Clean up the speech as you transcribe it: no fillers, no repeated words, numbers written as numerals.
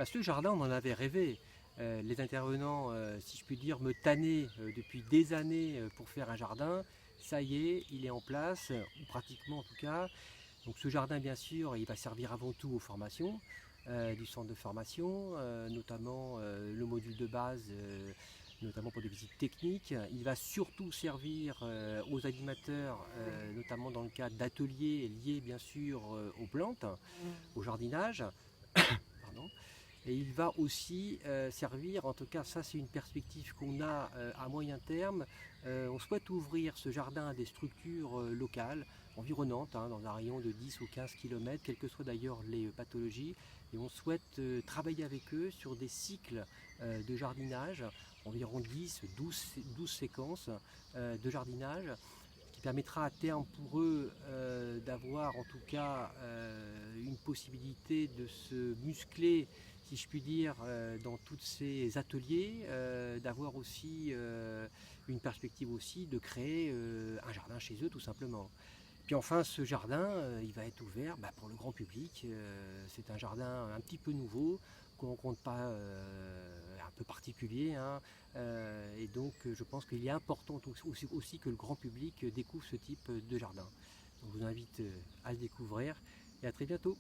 Ce jardin, on en avait rêvé. Les intervenants, si je puis dire, me tannaient depuis des années pour faire un jardin. Ça y est, il est en place, ou pratiquement en tout cas. Donc ce jardin, bien sûr, il va servir avant tout aux formations du centre de formation, notamment le module de base, notamment pour des visites techniques. Il va surtout servir aux animateurs, notamment dans le cadre d'ateliers liés bien sûr aux plantes, au jardinage. Pardon. Et il va aussi servir, en tout cas ça c'est une perspective qu'on a à moyen terme, on souhaite ouvrir ce jardin à des structures locales, environnantes, hein, dans un rayon de 10 ou 15 km, quelles que soient d'ailleurs les pathologies, et on souhaite travailler avec eux sur des cycles de jardinage, environ 10, 12 séquences de jardinage, qui permettra à terme pour eux d'avoir en tout cas une possibilité de se muscler, si je puis dire, dans tous ces ateliers, d'avoir aussi une perspective aussi de créer un jardin chez eux tout simplement. Puis enfin, ce jardin, il va être ouvert pour le grand public. C'est un jardin un petit peu nouveau, qu'on ne rencontre pas, un peu particulier, hein. Et donc, je pense qu'il est important aussi que le grand public découvre ce type de jardin. Donc, je vous invite à le découvrir et à très bientôt.